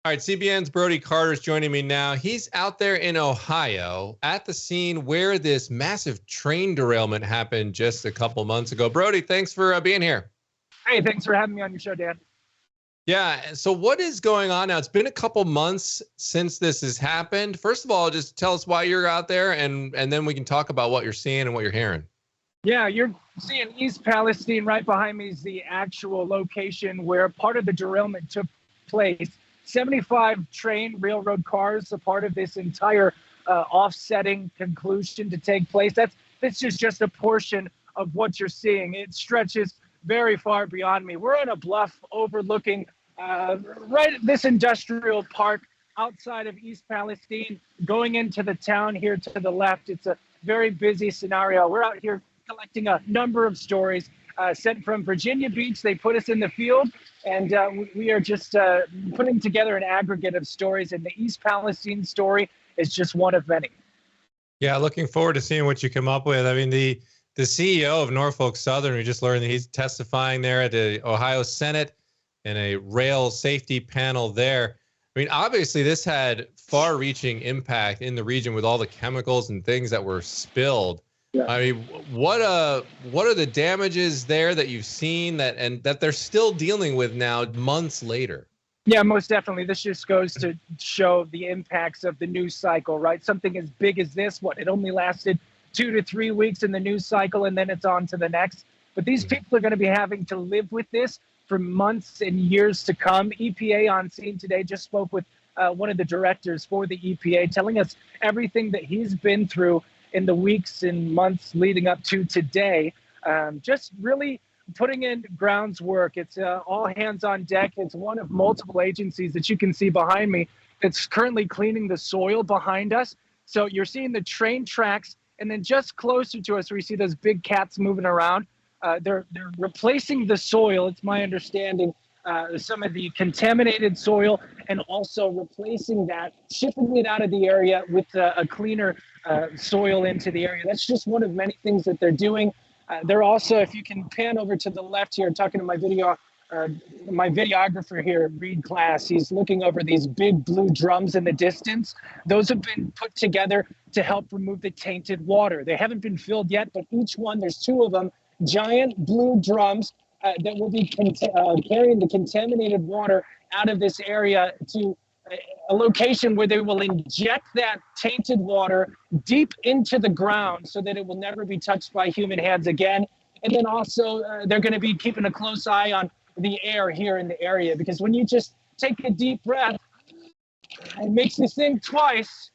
All right, CBN's Brody Carter is joining me now. He's out there in Ohio at the scene where this massive train derailment happened just a couple months ago. Brody, thanks for being here. Hey, thanks for having me on your show, Dan. Yeah, so what is going on now? It's been a couple months since this has happened. First of all, just tell us why you're out there, and then we can talk about what you're seeing and what you're hearing. Yeah, you're seeing East Palestine. Right behind me is the actual location where part of the derailment took place. 75 train railroad cars, a part of this entire offsetting conclusion to take place. This is just a portion of what you're seeing. It stretches very far beyond me. We're on a bluff overlooking right at this industrial park outside of East Palestine, going into the town here to the left. It's a very busy scenario. We're out here collecting a number of stories sent from Virginia Beach. They put us in the field, and we are just putting together an aggregate of stories, and the East Palestine story is just one of many. Yeah, looking forward to seeing what you come up with. I mean, the CEO of Norfolk Southern, we just learned that he's testifying there at the Ohio Senate in a rail safety panel there. I mean, obviously, this had far-reaching impact in the region with all the chemicals and things that were spilled. Yeah. I mean, what are the damages there that you've seen that they're still dealing with now months later? Yeah, most definitely. This just goes to show the impacts of the news cycle, right? Something as big as this, it only lasted 2 to 3 weeks in the news cycle, and then it's on to the next. But these people are going to be having to live with this for months and years to come. EPA on scene today just spoke with one of the directors for the EPA, telling us everything that he's been through in the weeks and months leading up to today, just really putting in grounds work. It's all hands on deck. It's one of multiple agencies that you can see behind me that's currently cleaning the soil behind us. So you're seeing the train tracks, and then just closer to us, we see those big cats moving around. They're replacing the soil, it's my understanding, some of the contaminated soil, and also replacing that, shipping it out of the area with a cleaner soil into the area. That's just one of many things that they're doing. They're also, if you can pan over to the left here, talking to my videographer here, Reed Class, he's looking over these big blue drums in the distance. Those have been put together to help remove the tainted water. They haven't been filled yet, but each one, there's 2 of them, giant blue drums that will be carrying the contaminated water out of this area to a location where they will inject that tainted water deep into the ground so that it will never be touched by human hands again. And then also they're going to be keeping a close eye on the air here in the area, because when you just take a deep breath, it makes you think twice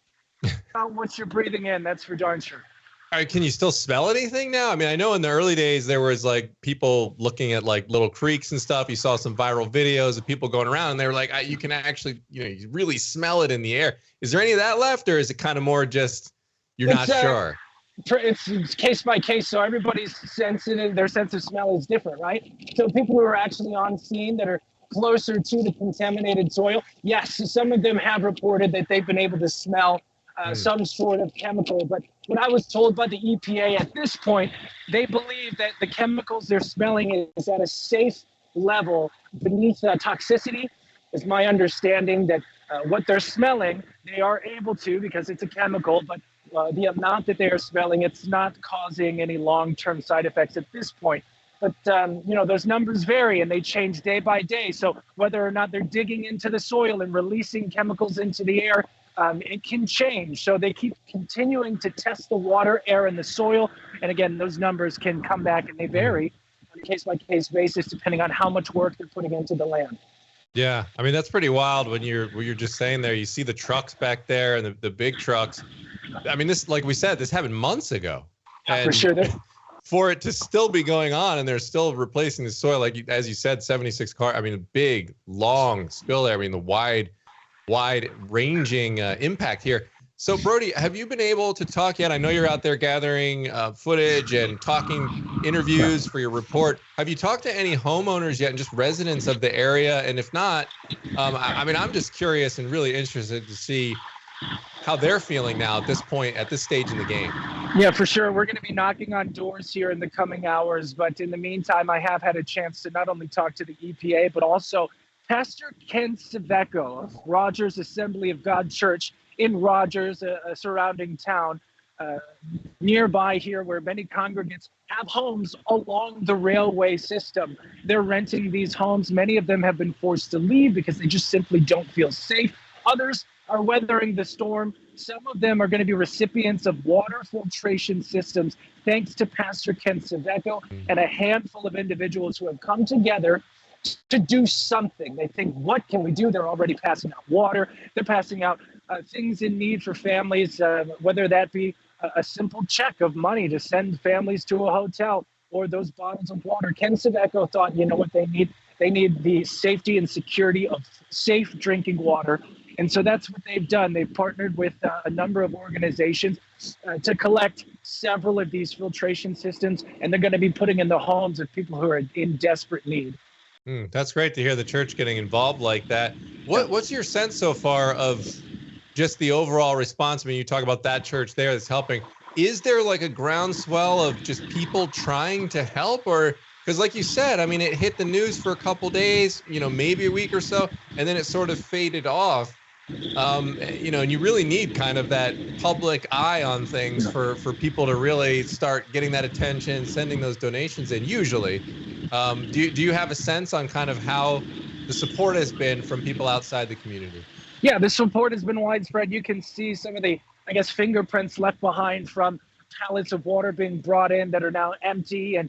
about what you're breathing in. That's for darn sure. All right, can you still smell anything now? I mean, I know in the early days there was like people looking at like little creeks and stuff. You saw some viral videos of people going around, and they were like, you can actually, you really smell it in the air. Is there any of that left, or is it kind of more just you're not sure? It's case by case, so everybody's sensitive. Their sense of smell is different, right? So people who are actually on scene that are closer to the contaminated soil, yes, some of them have reported that they've been able to smell some sort of chemical. But what I was told by the EPA at this point, they believe that the chemicals they're smelling is at a safe level beneath toxicity. Is my understanding that what they're smelling, they are able to, because it's a chemical, but the amount that they are smelling, it's not causing any long-term side effects at this point. But, those numbers vary and they change day by day. So whether or not they're digging into the soil and releasing chemicals into the air, it can change. So they keep continuing to test the water, air, and the soil. And again, those numbers can come back and they vary on a case-by-case basis depending on how much work they're putting into the land. Yeah, I mean, that's pretty wild when you're just saying there, you see the trucks back there and the big trucks. I mean, this, like we said, this happened months ago. Yeah, for sure. For it to still be going on and they're still replacing the soil, like as you said, 76 cars. I mean, a big, long spill there. I mean, the wide-ranging impact here. So, Brody, have you been able to talk yet? I know you're out there gathering footage and talking interviews for your report. Have you talked to any homeowners yet and just residents of the area? And if not, I mean, I'm just curious and really interested to see how they're feeling now at this point, at this stage in the game. Yeah, for sure. We're going to be knocking on doors here in the coming hours. But in the meantime, I have had a chance to not only talk to the EPA, but also Pastor Ken Saveco of Rogers Assembly of God Church in Rogers, a surrounding town nearby here, where many congregants have homes along the railway system. They're renting these homes. Many of them have been forced to leave because they just simply don't feel safe. Others are weathering the storm. Some of them are going to be recipients of water filtration systems, thanks to Pastor Ken Saveco and a handful of individuals who have come together to do something. They think, what can we do? They're already passing out water. They're passing out things in need for families, whether that be a simple check of money to send families to a hotel, or those bottles of water. Ken Saveco thought, you know what they need? They need the safety and security of safe drinking water. And so that's what they've done. They've partnered with a number of organizations to collect several of these filtration systems, and they're going to be putting in the homes of people who are in desperate need. That's great to hear the church getting involved like that. What's your sense so far of just the overall response? I mean, you talk about that church there that's helping. Is there like a groundswell of just people trying to help? Or because like you said, I mean, it hit the news for a couple days, maybe a week or so, and then it sort of faded off. And you really need kind of that public eye on things for people to really start getting that attention, sending those donations in usually. Do you have a sense on kind of how the support has been from people outside the community? Yeah, the support has been widespread. You can see some of the, fingerprints left behind from pallets of water being brought in that are now empty, and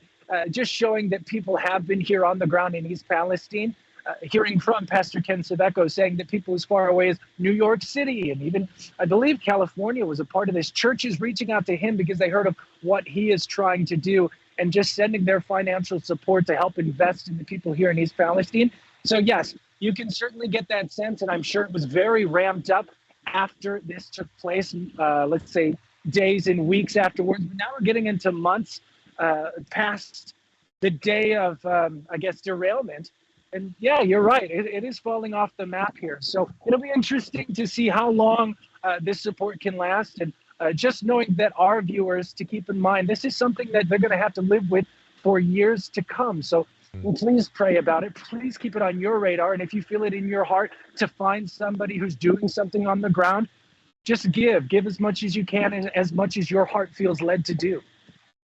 just showing that people have been here on the ground in East Palestine. Hearing from Pastor Ken Saveco saying that people as far away as New York City and even, I believe, California was a part of this. Churches reaching out to him because they heard of what he is trying to do, and just sending their financial support to help invest in the people here in East Palestine. So yes, you can certainly get that sense, and I'm sure it was very ramped up after this took place, let's say days and weeks afterwards. But now we're getting into months past the day of, derailment. And yeah, you're right. It is falling off the map here. So it'll be interesting to see how long this support can last. And just knowing that our viewers, to keep in mind, this is something that they're going to have to live with for years to come. So please pray about it. Please keep it on your radar. And if you feel it in your heart to find somebody who's doing something on the ground, just give as much as you can, and as much as your heart feels led to do.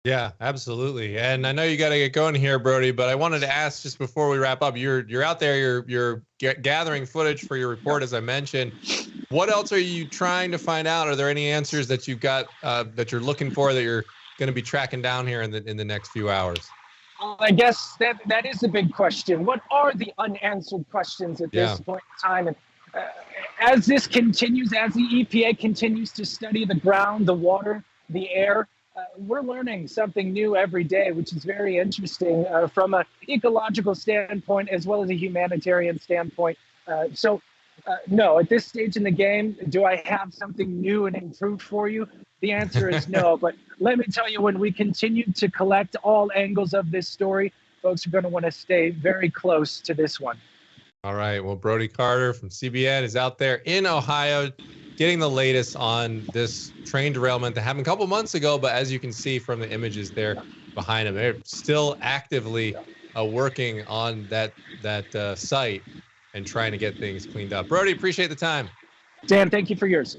Yeah, absolutely. And I know you got to get going here, Brody, but I wanted to ask just before we wrap up, you're out there, you're gathering footage for your report, as I mentioned. What else are you trying to find out? Are there any answers that you've got that you're looking for, that you're going to be tracking down here in the next few hours? I guess that is the big question. What are the unanswered questions at this point in time? And as this continues, as the EPA continues to study the ground, the water, the air, we're learning something new every day, which is very interesting from an ecological standpoint as well as a humanitarian standpoint. No, at this stage in the game, do I have something new and improved for you? The answer is no. But let me tell you, when we continue to collect all angles of this story, folks are going to want to stay very close to this one. All right. Well, Brody Carter from CBN is out there in Ohio getting the latest on this train derailment that happened a couple months ago. But as you can see from the images there behind him, they're still actively working on that site and trying to get things cleaned up. Brody, appreciate the time. Dan, thank you for yours.